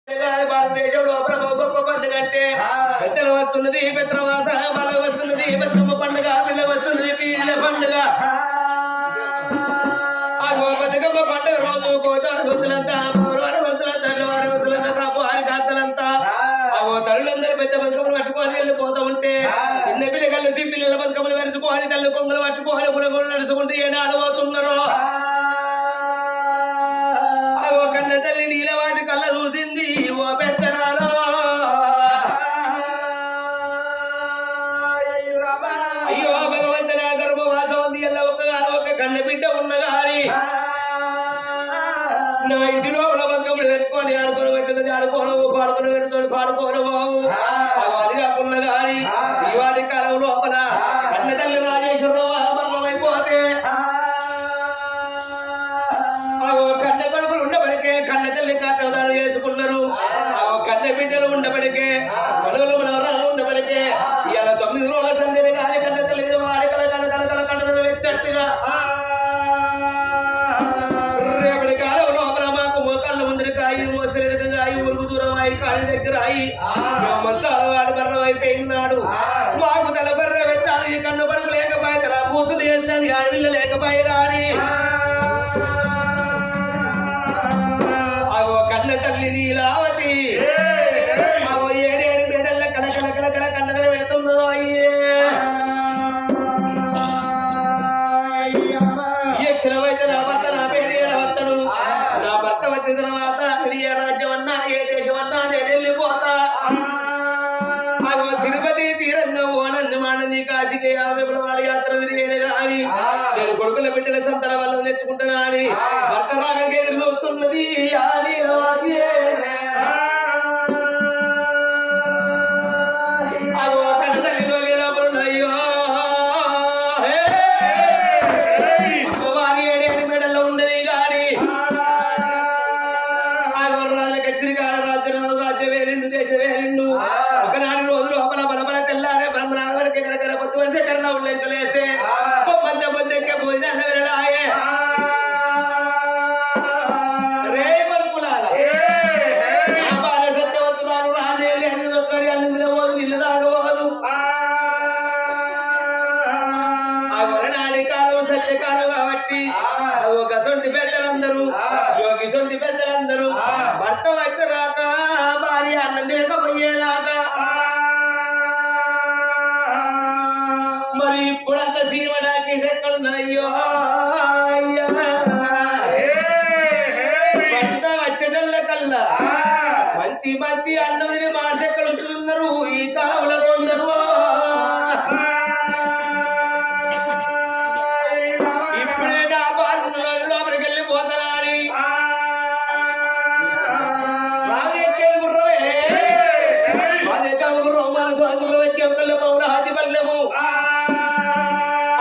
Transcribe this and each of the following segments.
భారతదేశం లోపల గొప్ప పండుగ అంటే పెద్దలు వస్తున్నది పెత్రవాస మళ్ళ వస్తున్నది బతుకమ్మ పండుగ పిల్ల వస్తున్నది పీల పండుగ. ఆ బతుకమ్మ పండుగ రోజు కోటారు వస్తులంతా పౌరవారి వస్తులంతా అడ్డవారి వస్తులంతా కాపువారి కాంతలంతా తల్లులందరూ పెద్ద బతుకమ్మలు పట్టుకొని వెళ్ళిపోతూ ఉంటే చిన్న పిల్లలు పిల్లల బతుకమ్మలు వెనుచుకోని తల్లి కొంగలు పట్టుకోని కూడా నడుచుకుంటూ ఏనాడు పోతున్నారో కన్న తల్లి నీలవాది కళ్ళ చూసింది ఓ పెద్దనాలో. అయ్యో భగవంతున గర్భవాసం ఉంది ఎల్ల ఒక కన్న బిడ్డ ఉన్నగాని నా ఇంటి లోపల బతుకమ్మలు పెట్టుకొని ఆడుకొని పెట్టుకొని ఆడుకోను పాడుకొని పెట్టుకొని పాడుకోను అది కాకుండా గాని ఈ వాటి కాలం లోపల కన్న తల్లి రాజేశ్వరరావు మరణమైపోతే కన్న కొడుకులు ఉండబడికే కన్న తల్లి కాటదారు చేసుకున్నారు. కన్న బిడ్డలు ఉండబడికే మనవలు మనవరాలు ఉండబడికే ఇలా 9 రోజుల సంధ్యని కానీ కన్న తల్లి వాడి కల కల కల కల కంటలు పెట్టినట్టుగా రేపటి కాలం లోపల మాకు మోకాళ్ళ ముందరి కాయి మోసలేడు కాయి ఉరుగు దూరం అయి కాళ్ళ దగ్గర అయి మంచాల వాడి మరణం అయిపోయినాడు. మాకు తల బర్ర పెట్టాలి కన్న కొడుకు లేకపోయి తల పూతులు చేస్తాడు ఆడపిల్ల లేకపోయి రాని కన్న తల్లి నీలావతి అవో 7 బిడ్డల కల కల కల కల కన్నదలు పెడుతుందో అయ్యే ఏ క్షణమైతే నా భర్త నా పేరు వత్తను నా భర్త వచ్చిన తర్వాత ఏ రాజ్యం అన్నా ఏ దేశం అన్నా నేను వెళ్ళిపోతా. తిరుపతి తీరంగా ఓనన్ని మానని కాశీకి వాడి యాత్ర తిరిగేది కానీ నేను కొడుకుల బిడ్డల సంతన వల్ల తెచ్చుకుంటున్నా అని భర్త రాగంగా ఎదురు చూస్తున్నది. అదో కన్న తల్లిలో అయ్యో వారి 7 మెడల్లో ఉండేది కానీ రాజ్య వేరిండు దేశ వేరిండు ఒకనాడు రోజు లోపల బలబల తెల్లారే బ్రహ్మణాల వరకే కరకర పొత్తు వలసే కరణ ఉల్లేసలేసే బొమ్మంత బొద్దెక్కే భోజనాల విరడాయే రే పలుపులాల బాల సత్యవంతురాలు రాజేలి అన్ని ఒక్కడి అన్ని పోదు ఇల్లు తాగబోదు. ఆ గొరనాడి కాలం సత్యకాలం కాబట్టి ఒక సొంటి పెద్దలందరూ యోగి సొంటి పెద్దలందరూ భర్త వచ్చి రాక భార్య అన్నం తినకపోయేదాట. మరి ఇప్పుడంత సీమడానికి ఎక్కడున్నాయ్యో భర్త వచ్చేటోళ్ళ కల్లా మంచి మంచి అన్నం తిని మాసెక్కలు ఉంటున్నారు ఈ కాలంలో కొందరు. ఇప్పుడే నా బాధ లోపలికి వెళ్ళిపోతారా అని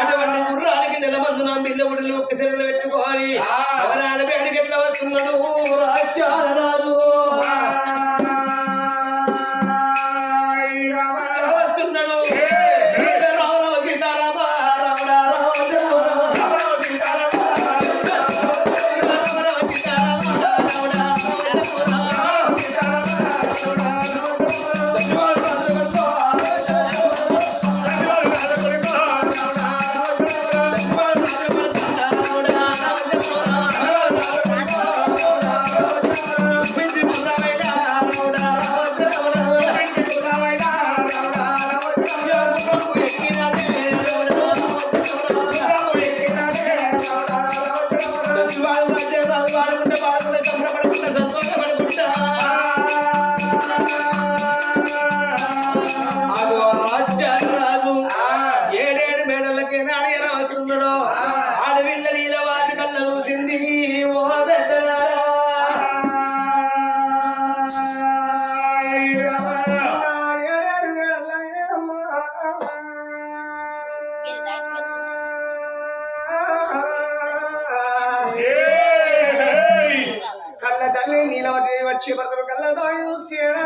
అటువంటి గుర్రానికి నెలమందున బిల్లబుడులు ఒక్కసారి పెట్టుకోవాలి ఎవరాడ వేడికి ఎట్లా వస్తున్నాడు రాజ్యాల రాజు వస్తున్నాడు రామ సీతారామ వచ్చి భర్తలు కళ్ళతో చూసేనా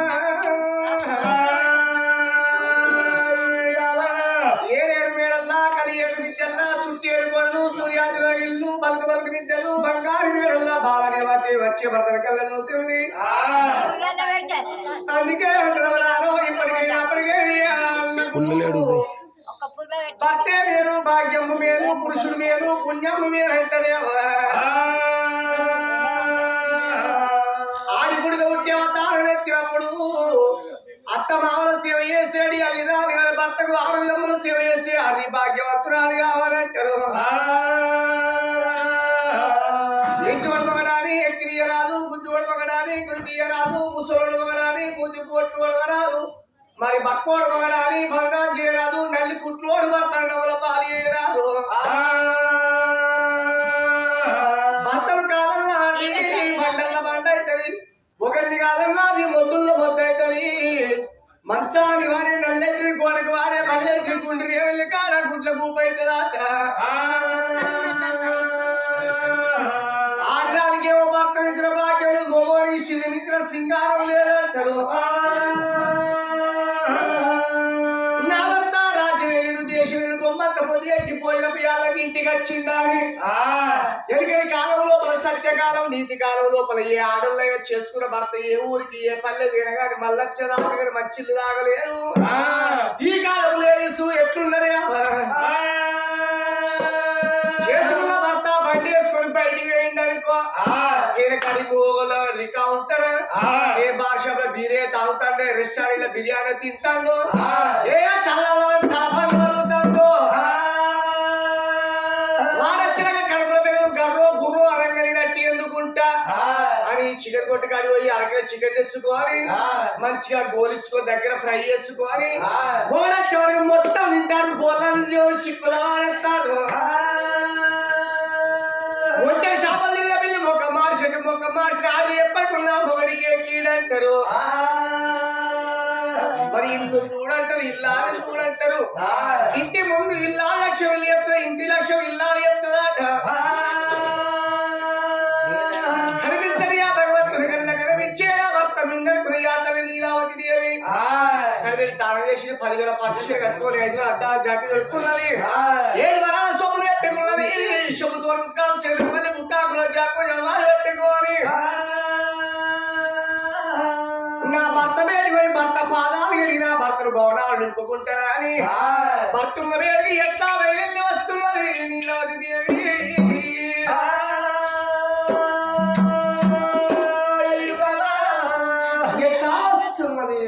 బంగారు బాలని వచ్చి భర్తల కళ్ళ అందుకే అంటున్నాను ఇప్పటికైనా అప్పటికే భర్తే మేలు భాగ్యము మేలు పురుషుడు మేలు పుణ్యము మేలు అంటేనేమో ఆడిగుడిగా ఉద్యమతాను వచ్చినప్పుడు అత్త మామల సేవ చేసేది అది రాని భర్తకు ఆరోగ్యములు సేవ చేసి అది భాగ్యవంతురాలు కావాలంటారు ఇంటి పడమగడాని ఎక్కిరియరాదు బుద్ధి పడమగడాని గురికియరాదు ముసోడు మగడాని బుద్ధి పోట్టు పడవరాదు మరి బక్కోడు మగడాని భగవాన్ చేయరాదు నల్లి కుట్లోడు భర్తల పాలు చేయరాదు భర్తలు కాదన్నా బండల్ల బండ అవుతుంది ఒకరిని కాదన్నా అది మొద్దుల్లో మొద్దు అవుతుంది మంచాని వారి నల్లెత్తి గోడకు వారే మల్లెత్తి గుండ్రి వెళ్ళి కాడ గుడ్ల గూపు అవుతుందట ఆడడానికి ఏమో భర్తనిచ్చిన భాగ్యం మగవాడికి శివునిచ్చిన సింగారం లేదంటారు నా భర్త రాజ్యం వెళ్ళిడు దేశం వెళ్ళి బొమ్మంత పొద్దు ఎక్కిపోయిన పిల్లలకి ఇంటికి వచ్చిందని ఎదిగిన కాలం లోపల సత్యకాలం నీతి కాలం లోపల ఏ ఆడల్లో చేసుకున్న భర్త ఏ ఊరికి ఏ పల్లె తినగాని మల్లొచ్చేదాకా మచ్చిళ్ళు తాగలేరు ఈ కాలం లేడీసు ఎట్లున్నరే చేసుకున్న భర్త బండి వేసుకొని బయటికి వేయండి అనుకో ఈయన కడిపోగల రికా ఉంటాడు ఏ భాషలో బీరే తాగుతాడు రెస్టారెంట్ లో బిర్యానీ తింటాడు ఏ తలలో తలపండు కలుగుతాడు వాడొచ్చినాక కడుపుల మీద గర్రో గుర్రో అరంగలినట్టు ఎందుకుంటా అని చికెన్ కొట్టు కాడి పోయి అరగ చికెన్ తెచ్చుకోవాలి మంచిగా గోలించుకొని దగ్గర ఫ్రై చేసుకోవాలి గోడొచ్చేవారికి మొత్తం తింటారు గోళ్ళ చిక్కులా ఆడతారు ఒంటే చేపలు తిన్న పిల్లి మొక్క మార్చి ఆడి ఎప్పటికున్నా మొగడికి కీడంటారు మరి ఇల్లు చూడంటారు ఇల్లాలని చూడంటారు ఇంటి ముందు ఇల్లా లక్ష్యం ఇల్లు చెప్తుంది ఇంటి లక్ష్యం ఇల్లాలి చెప్తుందట కనిపించని ఆ భగవంతుని కన్నా కనిపించే భర్త మింగకు తల్లి నీలావతి దేవి కనిపించి తాను చేసి 10,000 పక్షులు కట్టుకొని 5 అడ్డా జాకి దొరుకుతున్నది 7 వరాల సొమ్ములు పెట్టుకున్నది సొమ్ము మళ్ళీ బుక్కాకులో జాకు జమాలు పెట్టుకోని నా భర్త మేడికి పోయి భర్త పాదాలు కలిగిన భర్తను భవనాలు నింపుకుంటారా అని భర్తున్న మేడికి ఎట్లా వెళ్ళి వస్తున్నది నీలాది దేవి ఎట్లా వస్తున్నది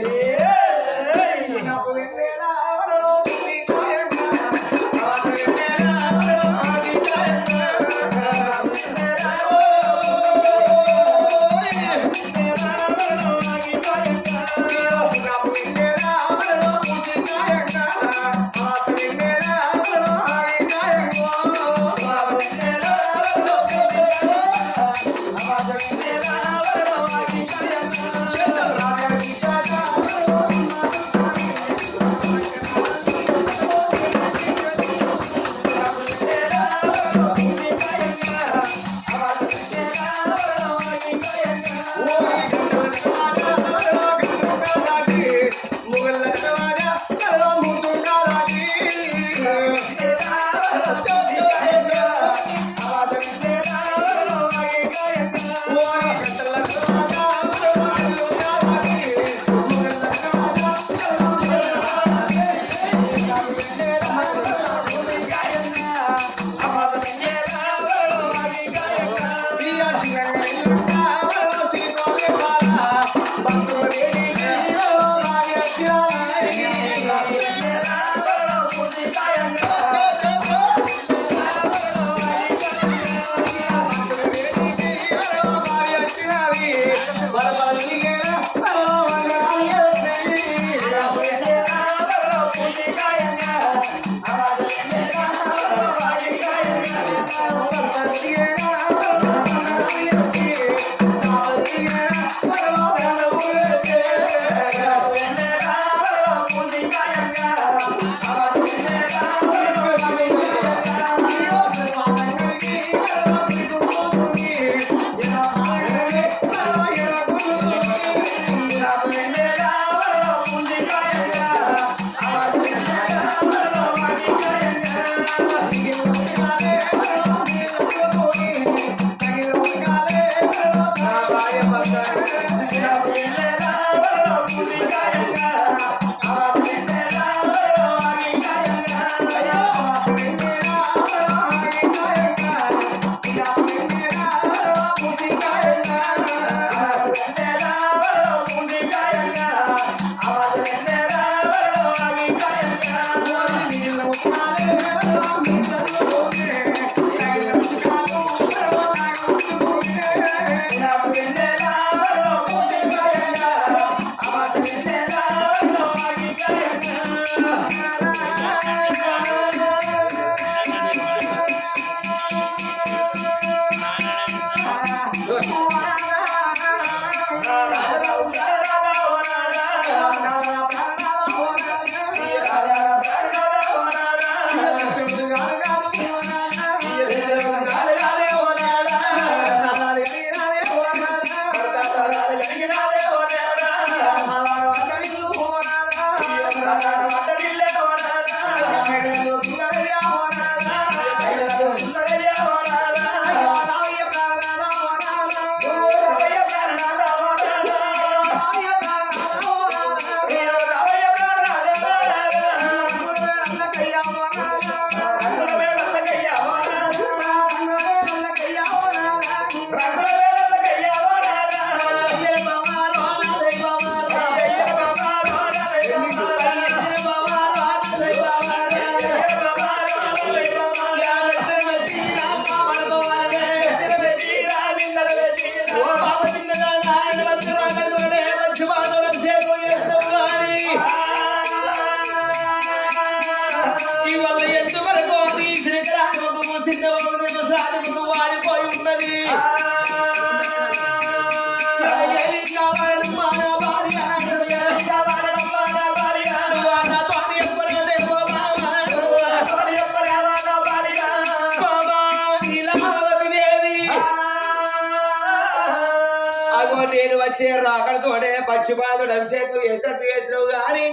తోడే పచ్చిపాదుడు అభిషేకం వేసినట్టు వేసినావు గాని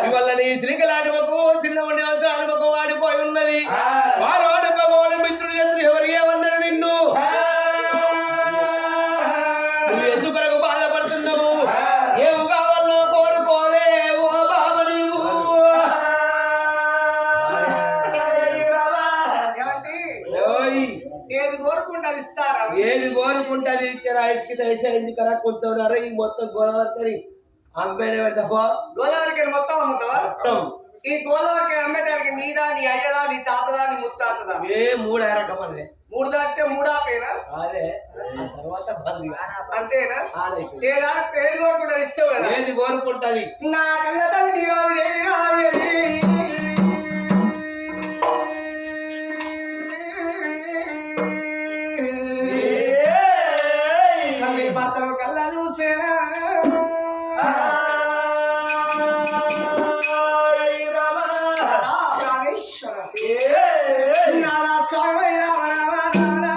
ఇవాళ నీ శ్రీకలాంటి ముఖం చిన్న ఉండే ముఖం వాడిపోయి ఉన్నది వారు ఆడిపోవాలి మిత్రుడు ఎదురు ఎవరు ఏమన్నారు నిన్ను నువ్వు ఎందుకు బాధపడుతున్నావు ఏమి కావాలో కోరుకోవే ఓ బాబు నీవు ఏది కోరుకుంటారు ఇస్తారా ఏది కోరుకుంటుంది ఐస్కి దయచేయింది కదా కొంచెం ఈ మొత్తం గోదావరి అమ్మాయి పెడతా గోదావరికి మొత్తం అమ్ముతావా మొత్తం ఈ గోదావరికి అమ్మేటానికి నీరా నీ అయ్యదా నీ తాతదా నీ ముత్తాతదా ఏ మూడు రకమలే మూడు దాటితే మూడా పేరా అదే ఆ తర్వాత బంద్ అంతేనా ఆడైపోయింది. ఏది కోరుకుంటారు ఇస్తావు కదా ఏది కోరుకుంటది నా కళ్ళ తల్లి పాత్ర కళ్ళ చూసేనా రామేశ్వర స్వామి రామ రామ రామ